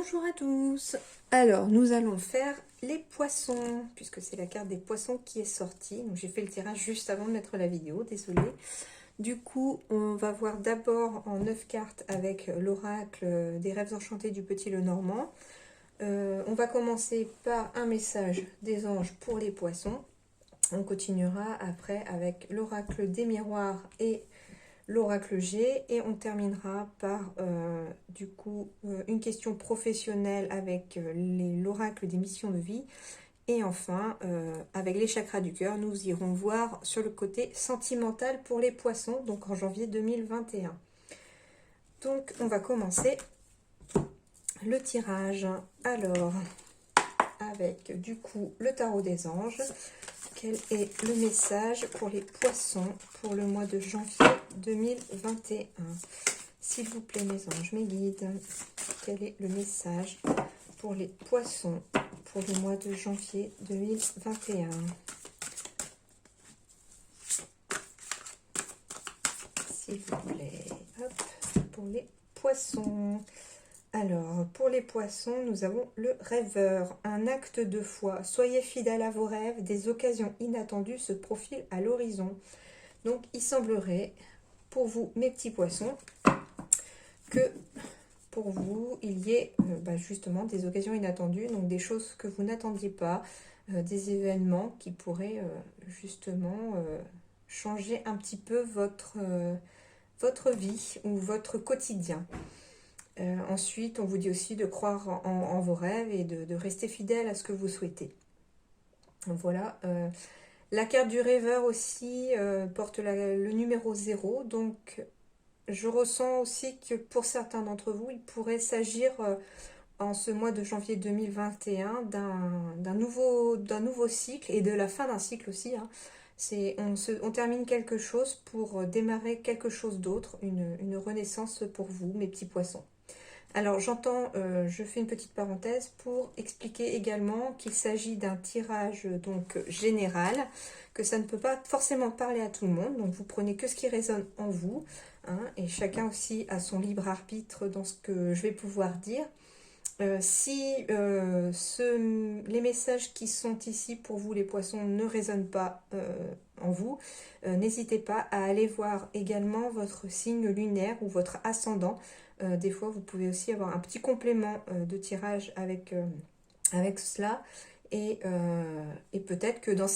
Bonjour à tous. Alors, nous allons faire les poissons, puisque c'est la carte des poissons qui est sortie. Donc, j'ai fait le tirage juste avant de mettre la vidéo, désolée. Du coup, on va voir d'abord en 9 cartes avec l'oracle des rêves enchantés du Petit Lenormand. On va commencer par un message des anges pour les poissons. On continuera après avec l'oracle des miroirs et l'oracle G, et on terminera par du coup une question professionnelle avec l'oracle des missions de vie, et enfin avec les chakras du cœur, nous irons voir sur le côté sentimental pour les poissons, donc en janvier 2021. Donc on va commencer le tirage. Alors, avec du coup le tarot des anges, quel est le message pour les poissons pour le mois de janvier 2021? S'il vous plaît, mes anges, mes guides, quel est le message pour les poissons pour le mois de janvier 2021? S'il vous plaît. Hop, pour les poissons. Alors, pour les poissons, nous avons le rêveur, un acte de foi. Soyez fidèles à vos rêves, des occasions inattendues se profilent à l'horizon. Donc, il semblerait, pour vous, mes petits poissons, que pour vous, il y ait justement des occasions inattendues, donc des choses que vous n'attendiez pas, des événements qui pourraient justement changer un petit peu votre vie ou votre quotidien. Ensuite, on vous dit aussi de croire en vos rêves et de rester fidèle à ce que vous souhaitez. Voilà. La carte du rêveur aussi porte le numéro 0. Donc, je ressens aussi que pour certains d'entre vous, il pourrait s'agir en ce mois de janvier 2021 d'un nouveau cycle et de la fin d'un cycle aussi. Hein. On termine quelque chose pour démarrer quelque chose d'autre, une renaissance pour vous, mes petits poissons. Alors je fais une petite parenthèse pour expliquer également qu'il s'agit d'un tirage donc général, que ça ne peut pas forcément parler à tout le monde, donc vous prenez que ce qui résonne en vous, hein, et chacun aussi a son libre arbitre dans ce que je vais pouvoir dire. Si les messages qui sont ici pour vous les poissons ne résonnent pas en vous, n'hésitez pas à aller voir également votre signe lunaire ou votre ascendant. Des fois vous pouvez aussi avoir un petit complément de tirage avec cela, et peut-être que dans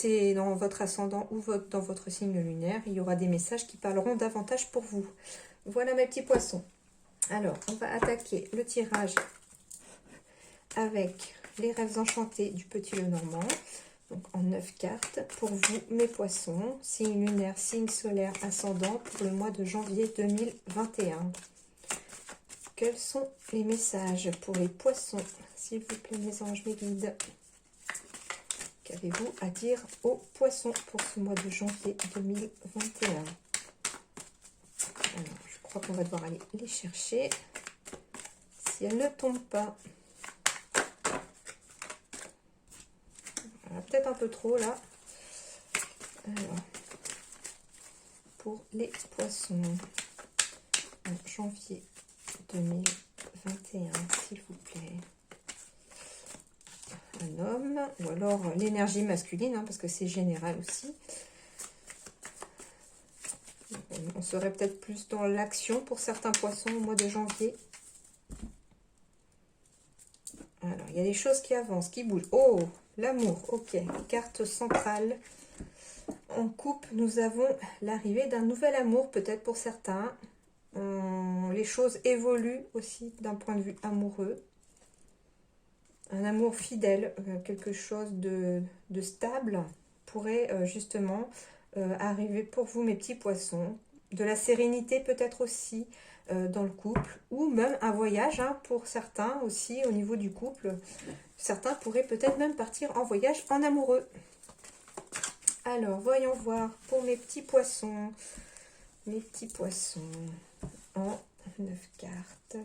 votre ascendant ou dans votre signe lunaire, il y aura des messages qui parleront davantage pour vous. Voilà mes petits poissons. Alors on va attaquer le tirage avec les rêves enchantés du Petit Lenormand, donc en 9 cartes. Pour vous, mes poissons, signe lunaire, signe solaire, ascendant, pour le mois de janvier 2021. Quels sont les messages pour les poissons? S'il vous plaît, mes anges, mes guides. Qu'avez-vous à dire aux poissons pour ce mois de janvier 2021? Alors, je crois qu'on va devoir aller les chercher si elles ne tombent pas. Peut-être un peu trop là. Alors, pour les poissons en janvier 2021, s'il vous plaît. Un homme, ou alors l'énergie masculine, hein, parce que c'est général aussi. On serait peut-être plus dans l'action pour certains poissons au mois de janvier. Alors, il y a des choses qui avancent, qui bougent. Oh, l'amour, ok. Carte centrale. En couple, nous avons l'arrivée d'un nouvel amour, peut-être pour certains. Les choses évoluent aussi d'un point de vue amoureux. Un amour fidèle, quelque chose de stable pourrait justement arriver pour vous, mes petits poissons. De la sérénité peut-être aussi dans le couple, ou même un voyage hein, pour certains aussi au niveau du couple. Certains pourraient peut-être même partir en voyage en amoureux. Alors, voyons voir pour mes petits poissons en 9 cartes,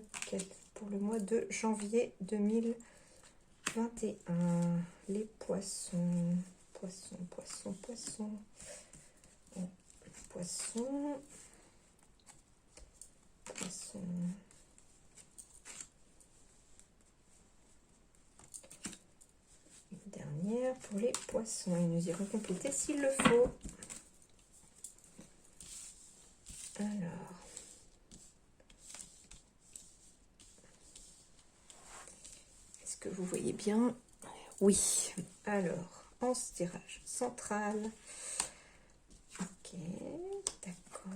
pour le mois de janvier 2021. Les poissons, poissons. dernière pour les poissons. Et nous irons compléter s'il le faut. Alors. Est-ce que vous voyez bien? Oui. Alors, en tirage central. Ok, d'accord.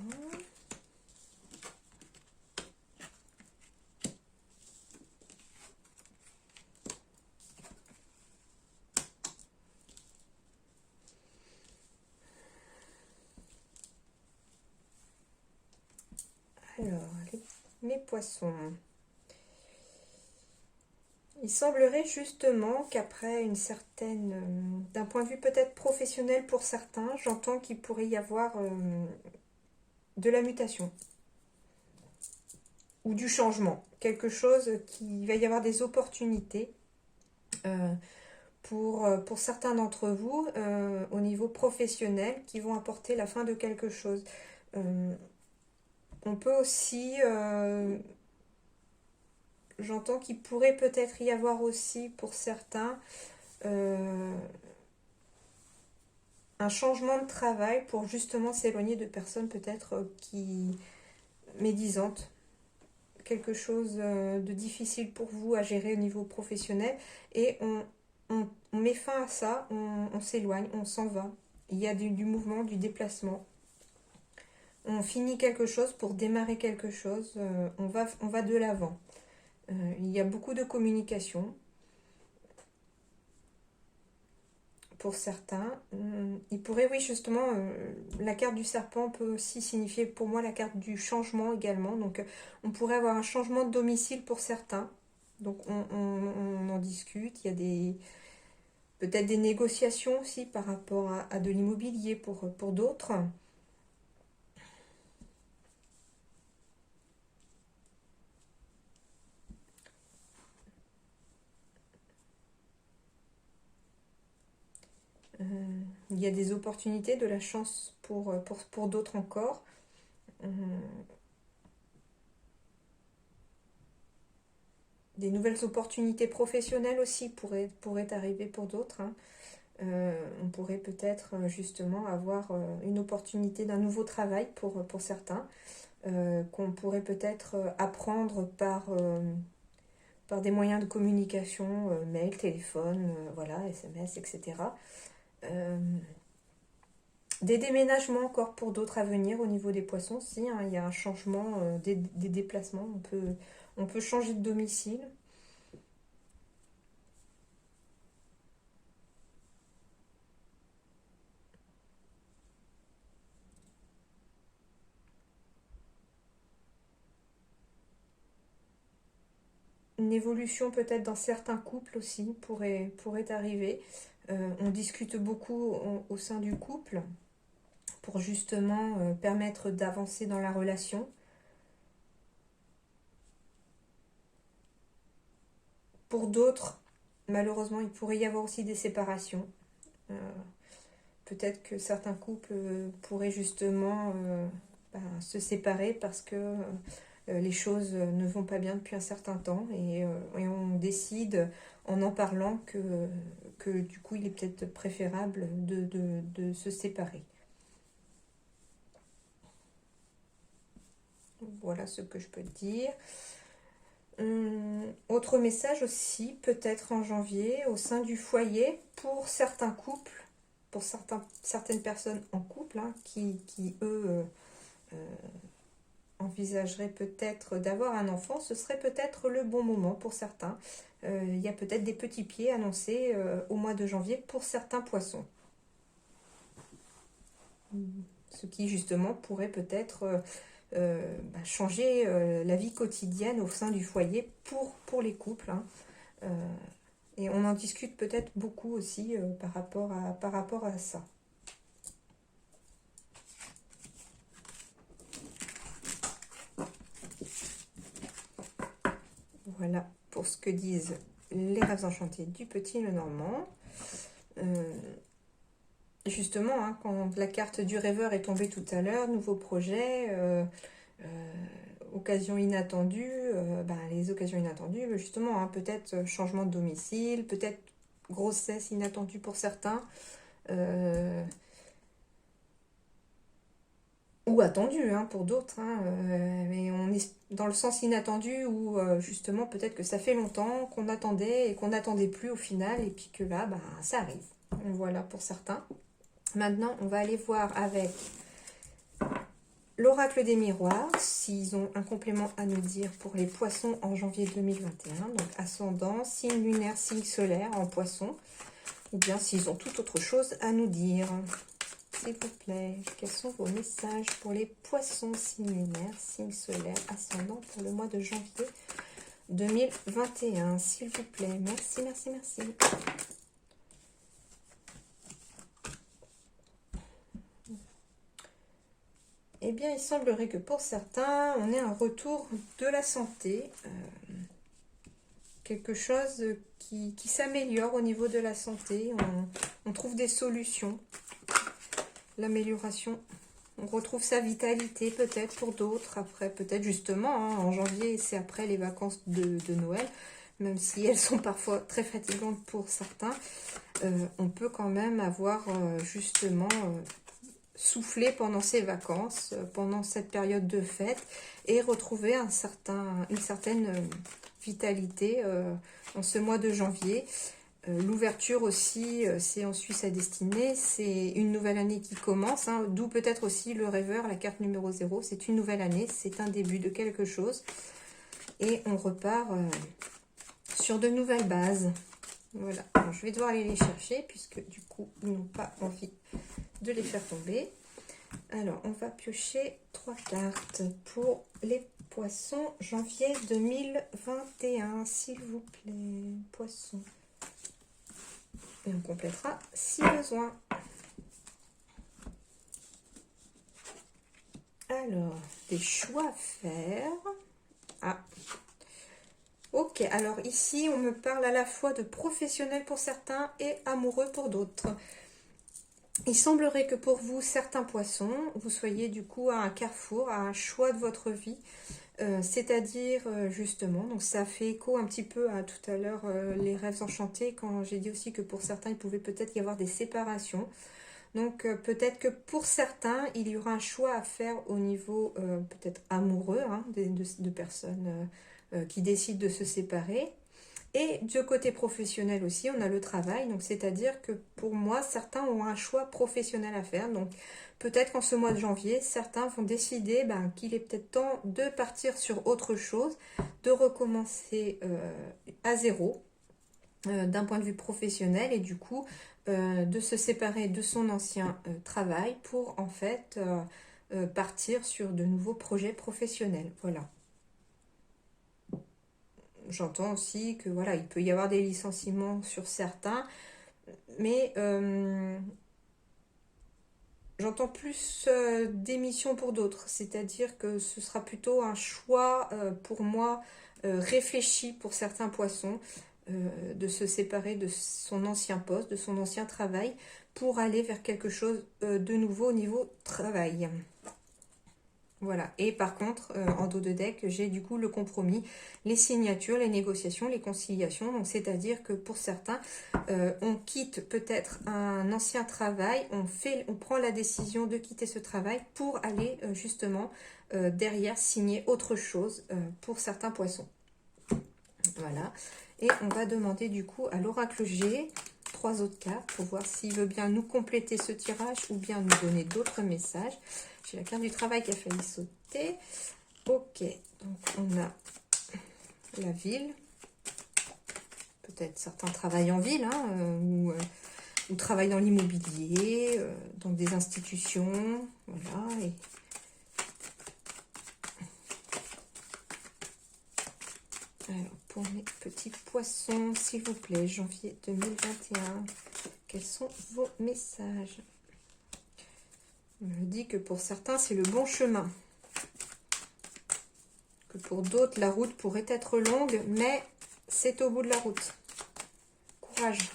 Alors, mes poissons. Il semblerait justement qu'après une certaine, d'un point de vue peut-être professionnel pour certains, j'entends qu'il pourrait y avoir de la mutation ou du changement. Quelque chose qui va y avoir des opportunités pour certains d'entre vous au niveau professionnel qui vont apporter la fin de quelque chose. On peut aussi, j'entends qu'il pourrait peut-être y avoir aussi pour certains un changement de travail pour justement s'éloigner de personnes peut-être qui médisantes. Quelque chose de difficile pour vous à gérer au niveau professionnel et on met fin à ça, on s'éloigne, on s'en va. Il y a du mouvement, du déplacement. On finit quelque chose pour démarrer quelque chose, on va de l'avant. Il y a beaucoup de communication. Pour certains, il pourrait, oui, justement, la carte du serpent peut aussi signifier pour moi la carte du changement également. Donc, on pourrait avoir un changement de domicile pour certains. Donc, on en discute. Il y a peut-être des négociations aussi par rapport à de l'immobilier pour d'autres. Il y a des opportunités, de la chance pour d'autres encore. Des nouvelles opportunités professionnelles aussi pourraient arriver pour d'autres. Hein. On pourrait peut-être justement avoir une opportunité d'un nouveau travail pour certains, qu'on pourrait peut-être apprendre par des moyens de communication, mail, téléphone, voilà, SMS, etc. Des déménagements encore pour d'autres à venir au niveau des poissons, si, hein, il y a un changement, des déplacements, on peut changer de domicile. Une évolution peut-être dans certains couples aussi pourrait arriver. On discute beaucoup au sein du couple pour justement permettre d'avancer dans la relation. Pour d'autres, malheureusement, il pourrait y avoir aussi des séparations. Peut-être que certains couples pourraient justement se séparer parce que les choses ne vont pas bien depuis un certain temps et on décide en parlant que du coup il est peut-être préférable de se séparer. Voilà ce que je peux te dire. Autre message aussi, peut-être en janvier, au sein du foyer, pour certains couples, pour certaines personnes en couple, hein, qui eux envisageraient peut-être d'avoir un enfant, ce serait peut-être le bon moment pour certains. Il y a peut-être des petits pieds annoncés au mois de janvier pour certains poissons. Ce qui justement pourrait peut-être changer la vie quotidienne au sein du foyer pour les couples. Hein. Et on en discute peut-être beaucoup aussi par rapport à ça. Voilà pour ce que disent les rêves enchantés du Petit Lenormand. Justement, hein, quand la carte du rêveur est tombée tout à l'heure, nouveau projet, occasion inattendue, les occasions inattendues, justement, hein, peut-être changement de domicile, peut-être grossesse inattendue pour certains. Ou attendue hein, pour d'autres. Hein, mais on est dans le sens inattendu où justement peut-être que ça fait longtemps qu'on attendait et qu'on n'attendait plus au final. Et puis que là, bah, ça arrive. Voilà pour certains. Maintenant, on va aller voir avec l'oracle des miroirs, s'ils ont un complément à nous dire pour les poissons en janvier 2021. Donc ascendant, signe lunaire, signe solaire en poisson. Ou bien s'ils ont toute autre chose à nous dire. S'il vous plaît, quels sont vos messages pour les poissons, signe lunaire, signe solaire, ascendant pour le mois de janvier 2021. S'il vous plaît, merci, merci, merci. Eh bien, il semblerait que pour certains, on ait un retour de la santé. Quelque chose qui s'améliore au niveau de la santé. On trouve des solutions. L'amélioration. On retrouve sa vitalité peut-être pour d'autres. Après, peut-être justement, hein, en janvier, c'est après les vacances de Noël. Même si elles sont parfois très fatigantes pour certains. On peut quand même avoir justement... souffler pendant ces vacances, pendant cette période de fête et retrouver une certaine vitalité en ce mois de janvier. L'ouverture aussi, c'est en Suisse à destinée, c'est une nouvelle année qui commence, hein, d'où peut-être aussi le rêveur, la carte numéro 0, c'est une nouvelle année, c'est un début de quelque chose et on repart sur de nouvelles bases. Voilà, alors, je vais devoir aller les chercher puisque du coup ils n'ont pas envie de les faire tomber. Alors, on va piocher 3 cartes pour les poissons janvier 2021, s'il vous plaît. Poissons. Et on complétera si besoin. Alors, des choix à faire. Ah. Ok, alors ici, on me parle à la fois de professionnel pour certains et amoureux pour d'autres. Il semblerait que pour vous, certains poissons, vous soyez du coup à un carrefour, à un choix de votre vie. C'est-à-dire justement, donc ça fait écho un petit peu à tout à l'heure les rêves enchantés, quand j'ai dit aussi que pour certains, il pouvait peut-être y avoir des séparations. Donc peut-être que pour certains, il y aura un choix à faire au niveau peut-être amoureux, hein, de personnes qui décident de se séparer. Et du côté professionnel aussi, on a le travail. Donc, c'est-à-dire que pour moi, certains ont un choix professionnel à faire. Donc, peut-être qu'en ce mois de janvier, certains vont décider qu'il est peut-être temps de partir sur autre chose, de recommencer à zéro d'un point de vue professionnel et du coup, de se séparer de son ancien travail pour en fait partir sur de nouveaux projets professionnels. Voilà. J'entends aussi que voilà, il peut y avoir des licenciements sur certains, mais j'entends plus d'émissions pour d'autres, c'est-à-dire que ce sera plutôt un choix pour moi réfléchi pour certains poissons de se séparer de son ancien poste, de son ancien travail pour aller vers quelque chose de nouveau au niveau travail. Voilà, et par contre, en dos de deck, j'ai du coup le compromis, les signatures, les négociations, les conciliations. Donc, c'est-à-dire que pour certains, on quitte peut-être un ancien travail, on prend la décision de quitter ce travail pour aller justement derrière signer autre chose pour certains poissons. Voilà, et on va demander du coup à l'oracle G 3 autres cartes pour voir s'il veut bien nous compléter ce tirage ou bien nous donner d'autres messages. J'ai la carte du travail qui a failli sauter. Ok, donc on a la ville. Peut-être certains travaillent en ville hein, ou travaillent dans l'immobilier, dans des institutions. Voilà. Alors, pour mes petits poissons, s'il vous plaît, janvier 2021, quels sont vos messages? On me dit que pour certains, c'est le bon chemin. Que pour d'autres, la route pourrait être longue, mais c'est au bout de la route. Courage.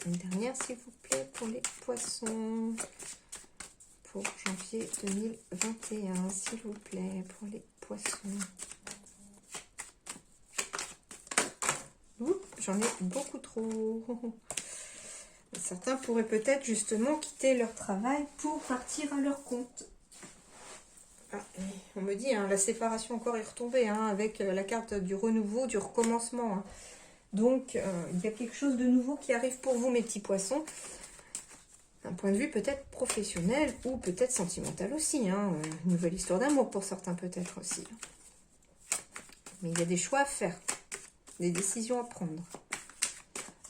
Une dernière, s'il vous plaît, pour les poissons. Pour janvier 2021, s'il vous plaît, pour les poissons. j'en ai beaucoup trop. Certains pourraient peut-être justement quitter leur travail pour partir à leur compte. Ah, on me dit, hein, la séparation encore est retombée, hein, avec la carte du renouveau, du recommencement. Hein. Donc, il y a quelque chose de nouveau qui arrive pour vous, mes petits poissons. D'un point de vue peut-être professionnel ou peut-être sentimental aussi. Hein. Une nouvelle histoire d'amour pour certains peut-être aussi. Mais il y a des choix à faire, des décisions à prendre.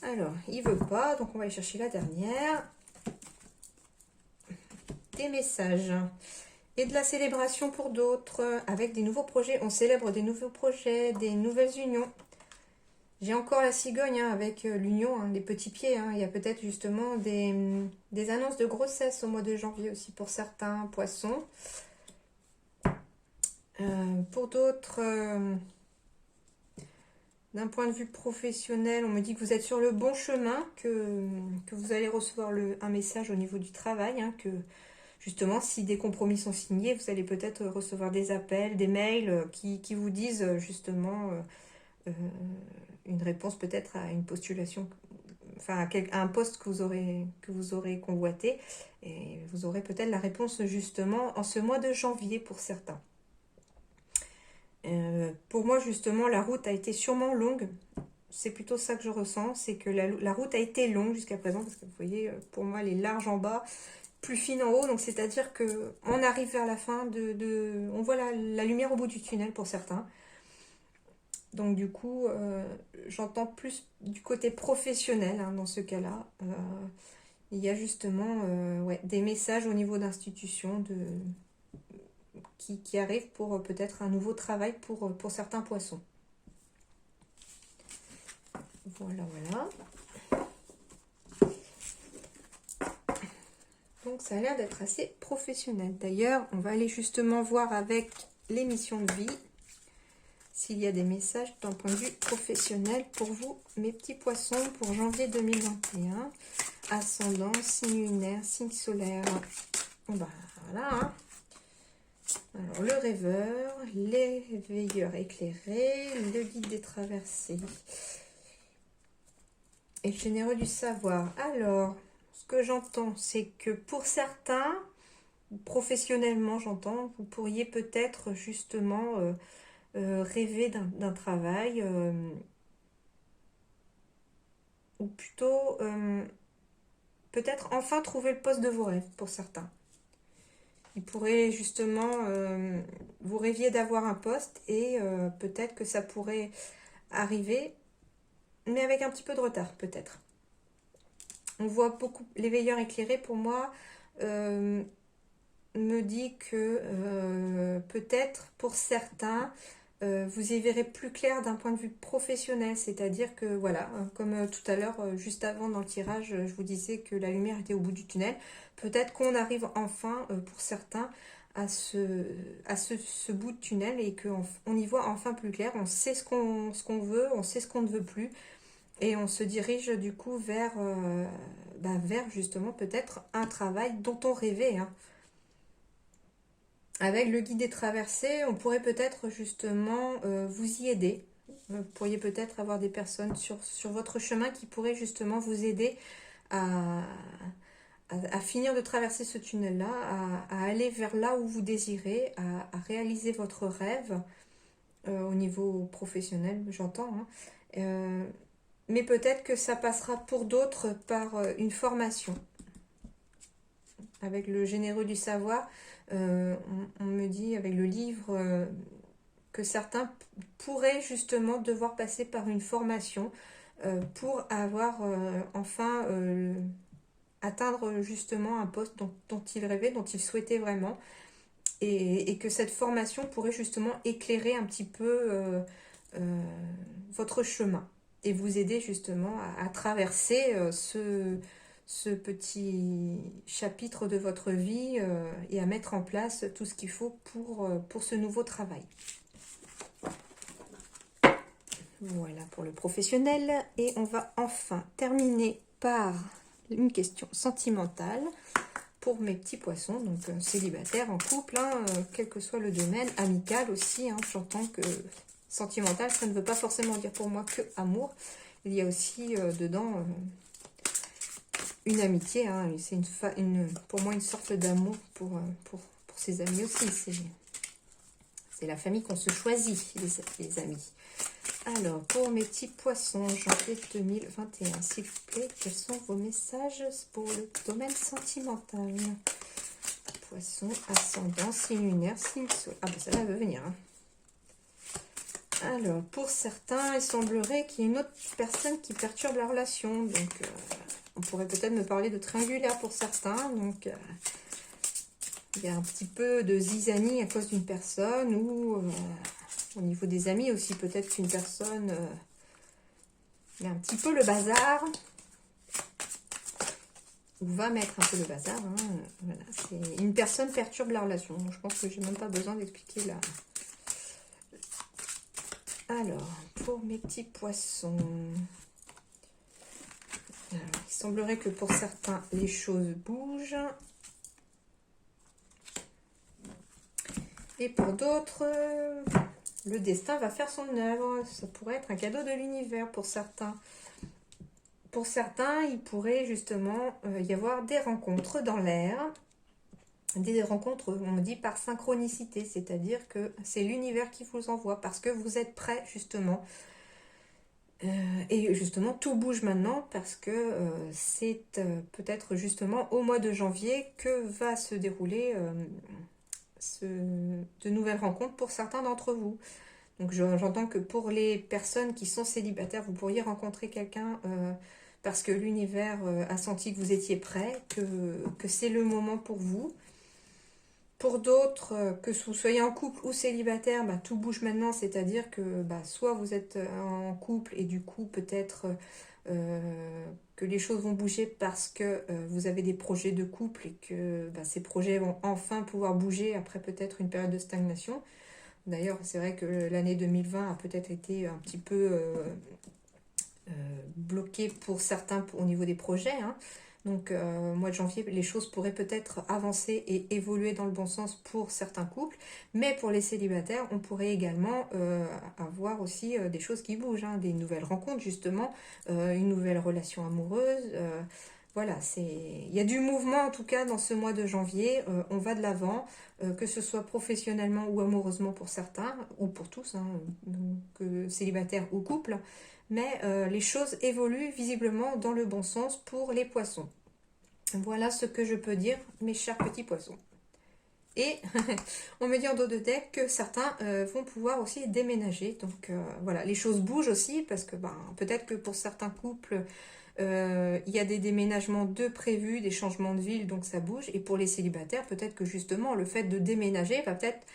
Alors, il ne veut pas, donc on va aller chercher la dernière. Des messages. Et de la célébration pour d'autres, avec des nouveaux projets. On célèbre des nouveaux projets, des nouvelles unions. J'ai encore la cigogne hein, avec l'union, hein, les petits pieds. Hein. Il y a peut-être justement des annonces de grossesse au mois de janvier aussi pour certains poissons. Pour d'autres, d'un point de vue professionnel, on me dit que vous êtes sur le bon chemin, que vous allez recevoir un message au niveau du travail, hein, que justement, si des compromis sont signés, vous allez peut-être recevoir des appels, des mails qui vous disent justement une réponse peut-être à une postulation, enfin à un poste que vous aurez convoité. Et vous aurez peut-être la réponse justement en ce mois de janvier pour certains. Pour moi, justement, la route a été sûrement longue. C'est plutôt ça que je ressens, c'est que la route a été longue jusqu'à présent, parce que vous voyez, pour moi, elle est large en bas, plus fine en haut, donc c'est-à-dire que on arrive vers la fin on voit la lumière au bout du tunnel pour certains. Donc du coup, j'entends plus du côté professionnel hein, dans ce cas-là. Il y a justement ouais, des messages au niveau d'institutions qui arrivent pour peut-être un nouveau travail pour certains poissons. Voilà, voilà. Donc ça a l'air d'être assez professionnel. D'ailleurs, on va aller justement voir avec les missions de vie s'il y a des messages d'un point de vue professionnel pour vous, mes petits poissons, pour janvier 2021. Ascendant, signe lunaire, signe solaire. Bah, voilà. Hein. Alors, le rêveur, les veilleurs éclairés, le guide des traversées et le généreux du savoir. Alors, ce que j'entends, c'est que pour certains, professionnellement j'entends, vous pourriez peut-être justement rêver d'un travail ou plutôt peut-être enfin trouver le poste de vos rêves pour certains. Il pourrait justement, vous rêviez d'avoir un poste et peut-être que ça pourrait arriver, mais avec un petit peu de retard peut-être. On voit beaucoup, les veilleurs éclairés pour moi me dit que peut-être pour certains, vous y verrez plus clair d'un point de vue professionnel, c'est-à-dire que voilà, comme tout à l'heure, juste avant dans le tirage, je vous disais que la lumière était au bout du tunnel. Peut-être qu'on arrive enfin, pour certains, à ce bout de tunnel et qu'on y voit enfin plus clair. On sait ce qu'on veut, on sait ce qu'on ne veut plus et on se dirige du coup vers justement peut-être un travail dont on rêvait, hein. Avec le guide des traversées, on pourrait peut-être justement vous y aider. Vous pourriez peut-être avoir des personnes sur votre chemin qui pourraient justement vous aider à finir de traverser ce tunnel-là, à aller vers là où vous désirez, à réaliser votre rêve au niveau professionnel, j'entends. Hein. Mais peut-être que ça passera pour d'autres par une formation. Avec le généreux du savoir, on me dit avec le livre que certains pourraient justement devoir passer par une formation pour avoir enfin atteindre justement un poste dont ils rêvaient, dont ils souhaitaient vraiment, et que cette formation pourrait justement éclairer un petit peu votre chemin et vous aider justement à traverser ce petit chapitre de votre vie et à mettre en place tout ce qu'il faut pour ce nouveau travail. Voilà pour le professionnel. Et on va enfin terminer par une question sentimentale pour mes petits poissons, donc célibataires, en couple, hein, quel que soit le domaine, amical aussi. Hein, j'entends que sentimental, ça ne veut pas forcément dire pour moi que amour. il y a aussi dedans une amitié, hein, c'est pour moi une sorte d'amour pour ses amis aussi. C'est la famille qu'on se choisit, les amis. Alors, pour mes petits poissons, janvier 2021, s'il vous plaît, quels sont vos messages pour le domaine sentimental? Poisson, ascendant, signe lunaire, signe sol. Ah ben celle-là veut venir. Hein. Alors, pour certains, il semblerait qu'il y ait une autre personne qui perturbe la relation. Donc, on pourrait peut-être me parler de triangulaire pour certains. Donc, il y a un petit peu de zizanie à cause d'une personne ou au niveau des amis aussi. Peut-être qu'une personne met un petit peu le bazar. Ou va mettre un peu le bazar. Hein. Voilà, une personne perturbe la relation. Donc, je pense que j'ai même pas besoin d'expliquer là. Alors, pour mes petits poissons, alors, il semblerait que pour certains, les choses bougent. Et pour d'autres, le destin va faire son œuvre. Ça pourrait être un cadeau de l'univers pour certains. Pour certains, il pourrait justement y avoir des rencontres dans l'air. Des rencontres, on me dit, par synchronicité, c'est-à-dire que c'est l'univers qui vous envoie parce que vous êtes prêts justement. Et justement, tout bouge maintenant parce que c'est peut-être justement au mois de janvier que va se dérouler de nouvelles rencontres pour certains d'entre vous. Donc j'entends que pour les personnes qui sont célibataires, vous pourriez rencontrer quelqu'un parce que l'univers a senti que vous étiez prêts, que c'est le moment pour vous. Pour d'autres, que vous soyez en couple ou célibataire, bah, tout bouge maintenant, c'est-à-dire que bah, soit vous êtes en couple et du coup peut-être que les choses vont bouger parce que vous avez des projets de couple et que bah, ces projets vont enfin pouvoir bouger après peut-être une période de stagnation. D'ailleurs, c'est vrai que l'année 2020 a peut-être été un petit peu bloquée pour certains au niveau des projets, hein. Donc, mois de janvier, les choses pourraient peut-être avancer et évoluer dans le bon sens pour certains couples. Mais pour les célibataires, on pourrait également avoir aussi des choses qui bougent, hein, des nouvelles rencontres, justement, une nouvelle relation amoureuse. Voilà, il y a du mouvement en tout cas dans ce mois de janvier. On va de l'avant, que ce soit professionnellement ou amoureusement pour certains, ou pour tous, hein, donc, célibataires ou couple. Mais les choses évoluent visiblement dans le bon sens pour les poissons. Voilà ce que je peux dire, mes chers petits poissons. Et on me dit en dos de deck que certains vont pouvoir aussi déménager. Donc voilà, les choses bougent aussi parce que peut-être que pour certains couples, il y a des déménagements de prévus, des changements de ville, donc ça bouge. Et pour les célibataires, peut-être que justement le fait de déménager va peut-être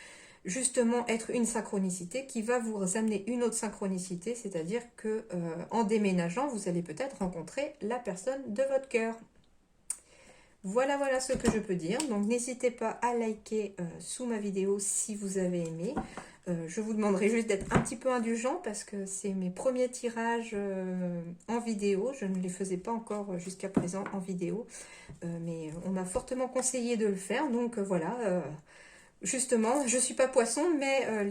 justement être une synchronicité qui va vous amener une autre synchronicité, c'est-à-dire que en déménageant, vous allez peut-être rencontrer la personne de votre cœur. Voilà, voilà ce que je peux dire. Donc n'hésitez pas à liker sous ma vidéo si vous avez aimé. Je vous demanderai juste d'être un petit peu indulgent parce que c'est mes premiers tirages en vidéo. Je ne les faisais pas encore jusqu'à présent en vidéo. Mais on m'a fortement conseillé de le faire. Donc voilà. Justement, je ne suis pas poisson, mais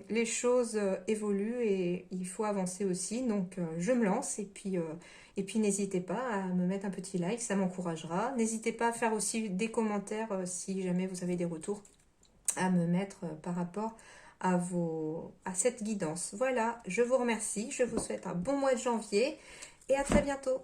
les choses évoluent et il faut avancer aussi. Donc, je me lance et puis n'hésitez pas à me mettre un petit like, ça m'encouragera. N'hésitez pas à faire aussi des commentaires si jamais vous avez des retours à me mettre par rapport à cette guidance. Voilà, je vous remercie, je vous souhaite un bon mois de janvier et à très bientôt.